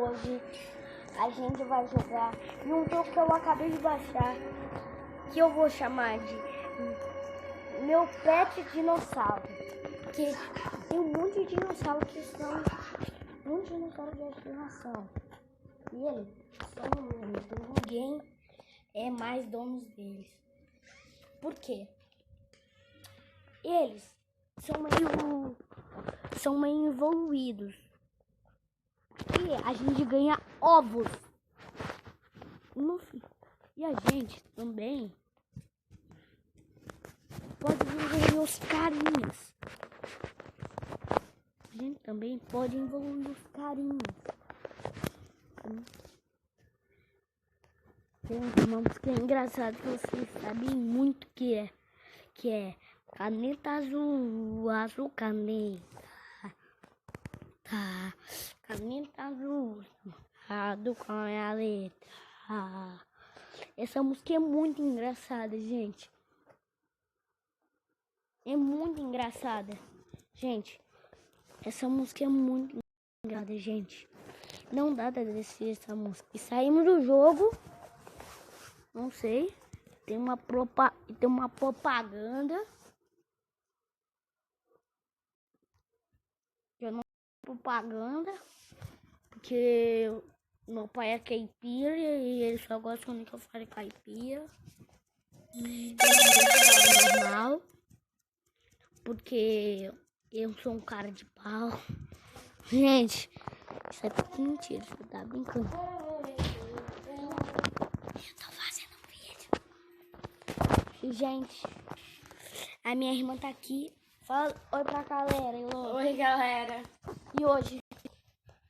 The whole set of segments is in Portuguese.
hoje a gente vai jogar em um jogo que eu acabei de baixar, que eu vou chamar de Meu Pet Dinossauro. Que tem um monte de dinossauros que são um dinossauro de estimação. E eles são únicos, ninguém é mais donos deles. Por quê? Eles são meio evoluídos. E a gente ganha ovos. E a gente também pode evoluir os carinhas. A gente também pode evoluir os carinhas. Tem uma música engraçada que vocês sabem muito que é caneta azul, azul caneta. Tá, caneta azul, do com a letra. Essa música é muito engraçada, gente. É muito engraçada, gente. Essa música é muito engraçada, gente. Não dá pra descer essa música. E saímos do jogo. Não sei. Tem uma propaganda. Eu não propaganda. Porque meu pai é caipira e ele só gosta quando eu falo caipira. Normal. Porque eu sou um cara de pau. Gente, isso é tudo mentira, você tá brincando. Eu tô fazendo um vídeo. E, gente, a minha irmã tá aqui. Fala oi pra galera, Elô. Oi, galera. E hoje,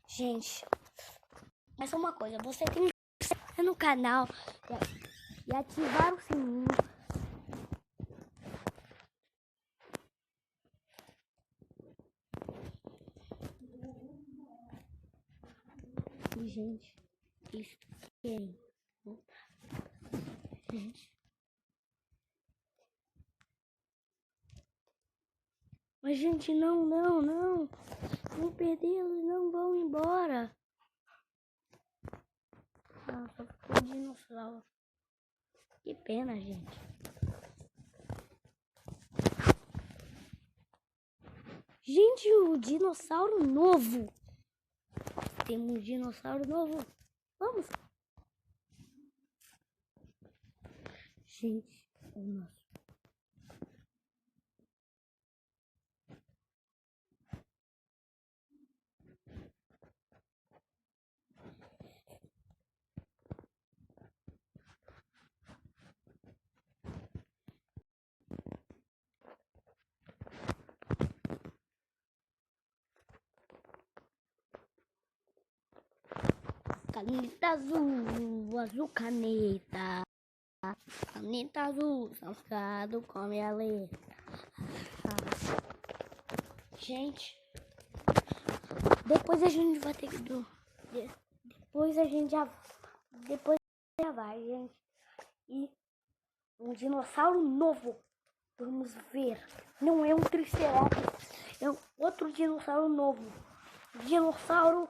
gente, essa é uma coisa. Você tem que se inscrever no canal e ativar o sininho. E, gente, isso quem? Gente. Mas, gente, não. Vão perder, eles não vão embora. Ah, só ficou um dinossauro. Que pena, gente. Gente, o dinossauro novo. Temos um dinossauro novo. Vamos. Gente, o nosso. Caneta azul, azul caneta. Caneta azul, salgado come a letra. Gente, depois a gente vai ter que depois já vai, gente. E um dinossauro novo. Vamos ver. Não é um triceratops, é um outro dinossauro novo. Dinossauro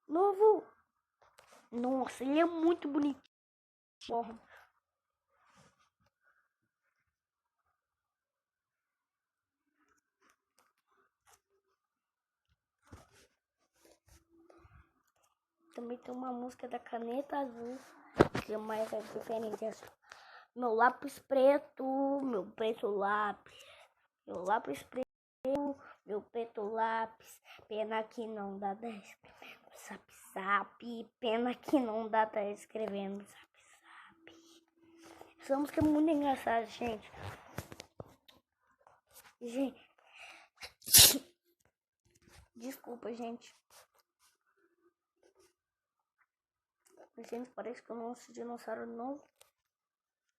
novo. Nossa, ele é muito bonito. Também tem uma música da Caneta Azul, que é mais diferente. Meu lápis preto, meu preto lápis. Meu lápis preto, meu preto lápis. Pena que não dá pra escrever no zap zap. Pena que não dá pra escrever no zap zap. Essa música é muito engraçada, gente. Gente. Desculpa, gente. Gente, parece que o nosso dinossauro novo.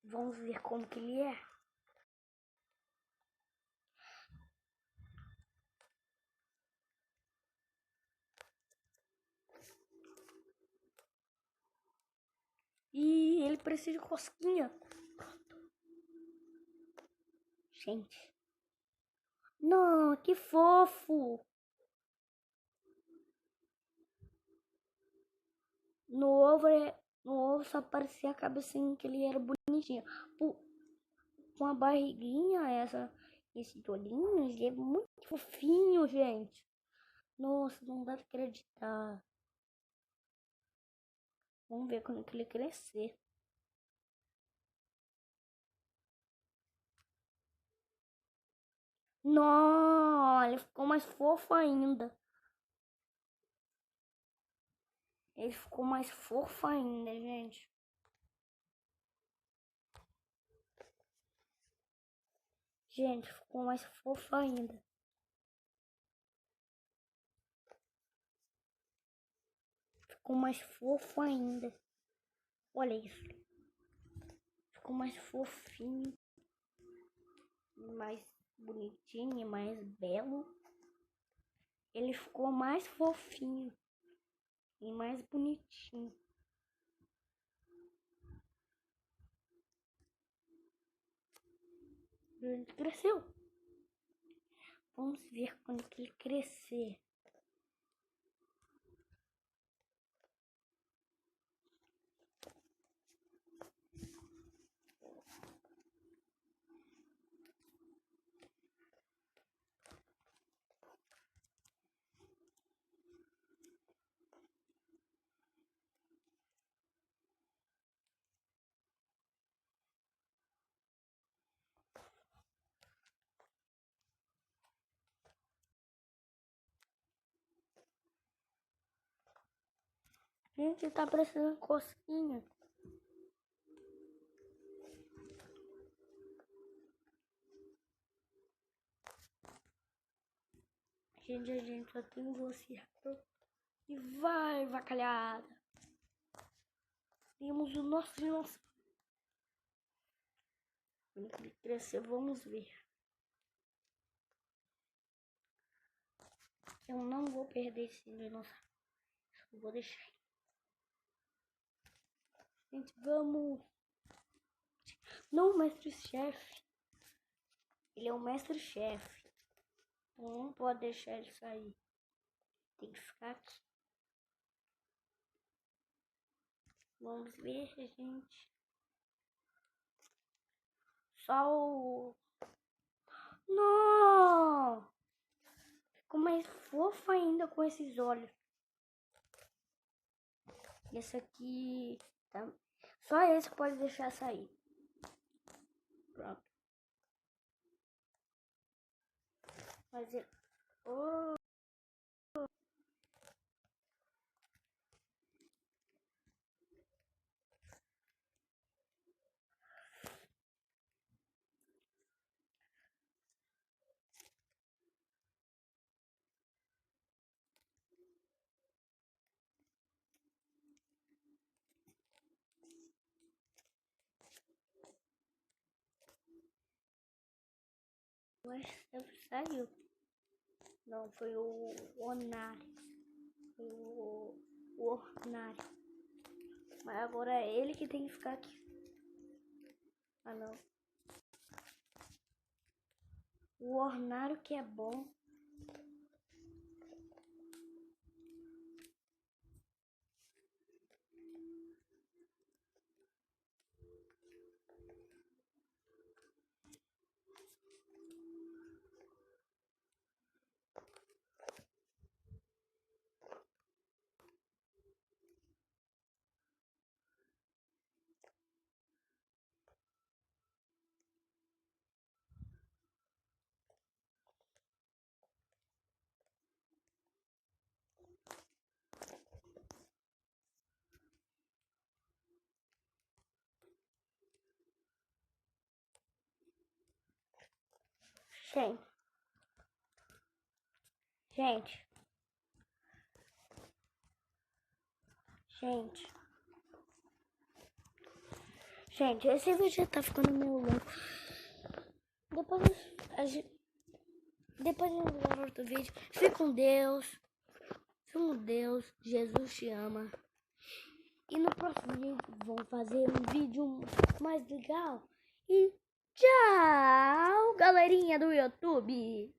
Vamos ver como que ele é. E ele precisa de cosquinha. Pronto. Gente. Não, que fofo. No ovo só parecia a cabecinha que ele era bonitinho. Com a barriguinha, esse olhinho, ele é muito fofinho, gente. Nossa, não dá pra acreditar. Vamos ver quando que ele crescer. Nossa, ele ficou mais fofo ainda. Ele ficou mais fofo ainda, gente. Gente, ficou mais fofo ainda. Ficou mais fofo ainda. Olha isso. Ficou mais fofinho. Mais bonitinho, mais belo. Ele ficou mais fofinho. E mais bonitinho. Ele cresceu. Vamos ver quando que ele crescer. Gente, tá parecendo cosquinha. Gente, a gente só tem você. E vai, vacalhada. Temos o nosso dinossauro. Quando ele crescer, vamos ver. Eu não vou perder esse dinossauro. Eu vou deixar. Gente, vamos. Não, o mestre-chefe. Ele é o mestre-chefe. Não pode deixar ele sair. Tem que ficar aqui. Vamos ver, gente. Só o... Não! Ficou mais fofo ainda com esses olhos. Esse aqui... Tá... Só esse pode deixar sair. Pronto. Mas ele... Oh. Mas saiu. Não, foi o Onário. Foi o Ornário. Mas agora é ele que tem que ficar aqui. Ah, não. O Ornário que é bom. Gente. Gente. Gente. Gente, esse vídeo já tá ficando meio longo. Depois a gente vai outro vídeo. Fique com Deus. Fique com Deus. Jesus te ama. E no próximo vídeo vamos fazer um vídeo mais legal. E tchau, galerinha do YouTube.